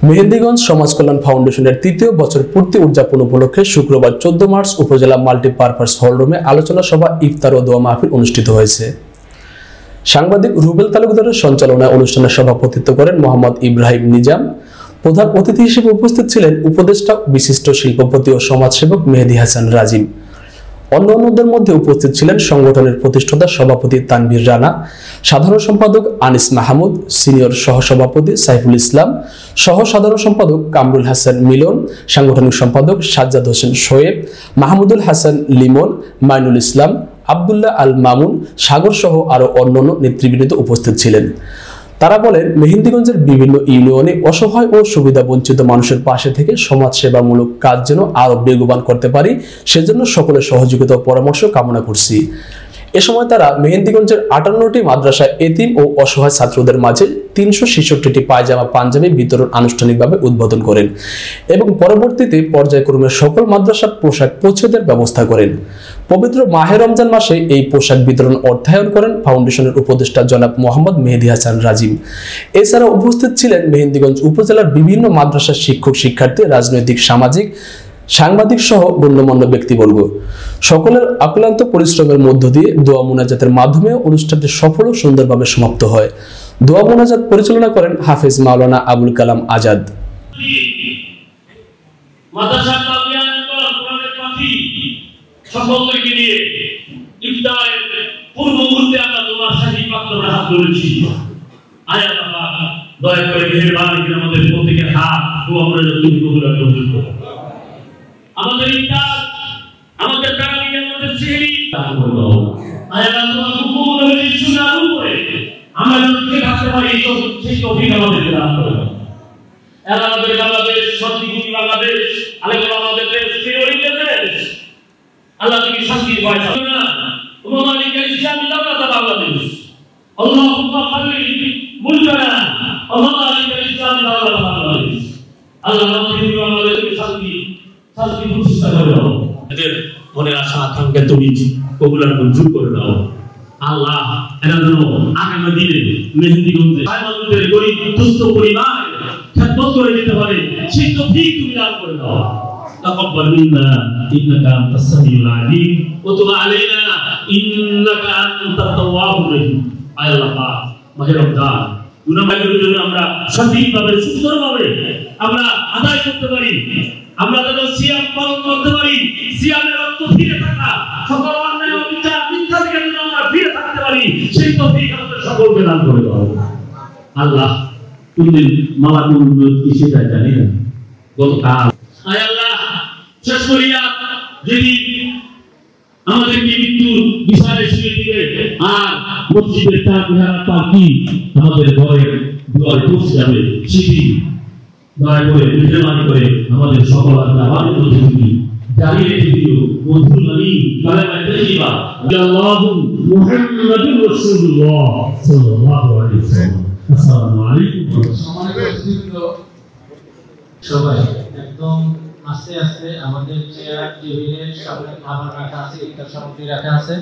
মেহেন্দিগঞ্জ সমাজ কল্যাণ ফাউন্ডেশনের তৃতীয় বছর পূর্তি উদযাপন উপলক্ষে শুক্রবার 14 মার্চ উপজেলা মাল্টিপারপাস হলরুমে আলোচনা সভা, ইফতার ও দোয়া মাহফিল অনুষ্ঠিত হয়েছে। সাংবাদিক রুবেল তালুকদারের সঞ্চালনায় অনুষ্ঠানে সভাপতিত্ব করেন মোহাম্মদ ইব্রাহিম নিজাম। প্রধান অতিথি হিসেবে উপস্থিত ছিলেন উপদেষ্টা, বিশিষ্ট শিল্পপতি ও সমাজসেবক মেহেদী হাসান রাজিম। অন্যান্যদের মধ্যে উপস্থিত ছিলেন সংগঠনের প্রতিষ্ঠাতা সভাপতি তানভীর রানা, সাধারণ সম্পাদক আনিস মাহমুদ, সিনিয়র সহসভাপতি সাইফুল ইসলাম, সহ সাধারণ সম্পাদক কামরুল হাসান মিলন, সাংগঠনিক সম্পাদক সাজ্জাদ হোসেন শোয়েব, মাহমুদুল হাসান লিমন, মাইনুল ইসলাম, আব্দুল্লাহ আল মামুন, সাগর সহ আরো অন্যান্য নেতৃবৃন্দ উপস্থিত ছিলেন। তারা বলেন, মেহেন্দিগঞ্জের বিভিন্ন ইউনিয়নে অসহায় ও সুবিধা বঞ্চিত মানুষের পাশে থেকে সমাজসেবামূলক কাজ যেন আরো বেগবান করতে পারি, সেজন্য সকলের সহযোগিতা ও পরামর্শ কামনা করছি। এ সময় তারা মেহেন্দিগঞ্জের 58টি মাদ্রাসায় এতিম ও অসহায় ছাত্রদের মাঝে 366টি পায়জামা পাঞ্জাবি বিতরণ আনুষ্ঠানিকভাবে উদ্বোধন করেন এবং পরবর্তীতে পর্যায়ক্রমে সকল মাদ্রাসার পোশাক পৌঁছে দেওয়ার ব্যবস্থা করেন। পবিত্র মাহে রমজান মাসে এই পোশাক বিতরণ অর্থায়ন করেন ফাউন্ডেশনের উপদেষ্টা জনাব মোহাম্মদ মেহেদী হাসান রাজিম। এছাড়া উপস্থিত ছিলেন মেহেন্দিগঞ্জ উপজেলার বিভিন্ন মাদ্রাসার শিক্ষক, শিক্ষার্থী, রাজনৈতিক, সামাজিক, সাংবাদিক সহ গণ্যমান্য ব্যক্তিবর্গ। সকলের অক্লান্ত পরিশ্রমের মধ্য দিয়ে দোয়া মুনাজাতের মাধ্যমে অনুষ্ঠানটি সফল ও সুন্দরভাবে সমাপ্ত হয়। দোয়া মুনাজাত পরিচালনা করেন হাফেজ মাওলানা আবুল কালাম আজাদ। সকলকে নিয়ে ইফতারের পূর্ব মুহূর্তে আমরা তোমার শাহী পাত্রে হাত ধরেছি। আয় আল্লাহ, দয়া করে মেহেরবানি করে আমাদের প্রত্যেকের হাত দোয়া করে তুমি কবুল করো। আমাদের ইফতার, আমাদের তারাবি, আমাদের সেহরি দান করে দাও। আয় আল্লাহ, তোমার হুকুম অনুযায়ী সুন্নাহ উপরে আমরা যদি থাকতে পারি, সেই তৌফিক আমাদেরকে দান করে দাও। আল্লাহ, আমাদের বাংলাদেশ শান্তিপূর্ণ বাংলাদেশ, আলেম আমাদের দেশ, চিরঋণের দেশ। আল্লাহ, তুমি শান্তির পয়সা না ওয়া মালিকাল ইসলামি দাওলাত বাংলাদেশ। আল্লাহুম্মা খাল্লি মুলকানা ওয়া মালিকাল ইসলামি দাওলাত বাংলাদেশ। আল্লাহ, তুমি বাংলাদেশকে শান্তি প্রতিষ্ঠা করে দাও। এদের মনের আশা আকাঙ্ক্ষা তুমি কবুল আর মঞ্জুর করে দাও। আল্লাহ, এরা যেন আগামী দিনে মেহেন্দিগঞ্জে মানুষদের গরিব দুস্থ পরিবার খেদমত করে দিতে পারে, সেই তৌফিক তুমি দান করে দাও। تقبل منا انك انت السميع العليم وتب علينا انك انت التواب الرحيم। আয় আল্লাহ, মাহে রমজান গুনাহগারের জন্য আমরা সঠিকভাবে সুন্দরভাবে আমরা আদায় করতে পারি, আমরা যেন সিয়াম পালন করতে পারি, সিয়ামের অর্থ ফিরে থাকা, সকল অন্যায় অবিচার মিথ্যা থেকে যেন আমরা ফিরে থাকতে পারি, সেই তৌফিক আমাদের সকলকে দান করে দাও। আল্লাহ, কোনদিন মালাকুল মউত কি সেটা জানি না, গতকাল আয় আল্লাহ শেষ করিয়া যদি আমাদেরকে মৃত্যুর বিচারে শুয়ে দিবে আর মসজিদের তাকবীর পাখি আমাদের ঘরে দুয়ারে পৌঁছে যাবে, সেটি দয়া করে মেহরবানি করে আমাদের সকল আমাদের মধ্যে জারি রেখে দিও। মধুর নবী কালামে তাইয়্যিবা আল্লাহু মুহাম্মাদুর রাসূলুল্লাহ সাল্লাল্লাহু আলাইহি ওয়াসাল্লাম। আসসালামু আলাইকুম। সবাই একদম আস্তে আস্তে আমাদের চেয়ার টেবিলের সামনে খাবার রাখা আছে, ইফতার সামগ্রী রাখা আছে।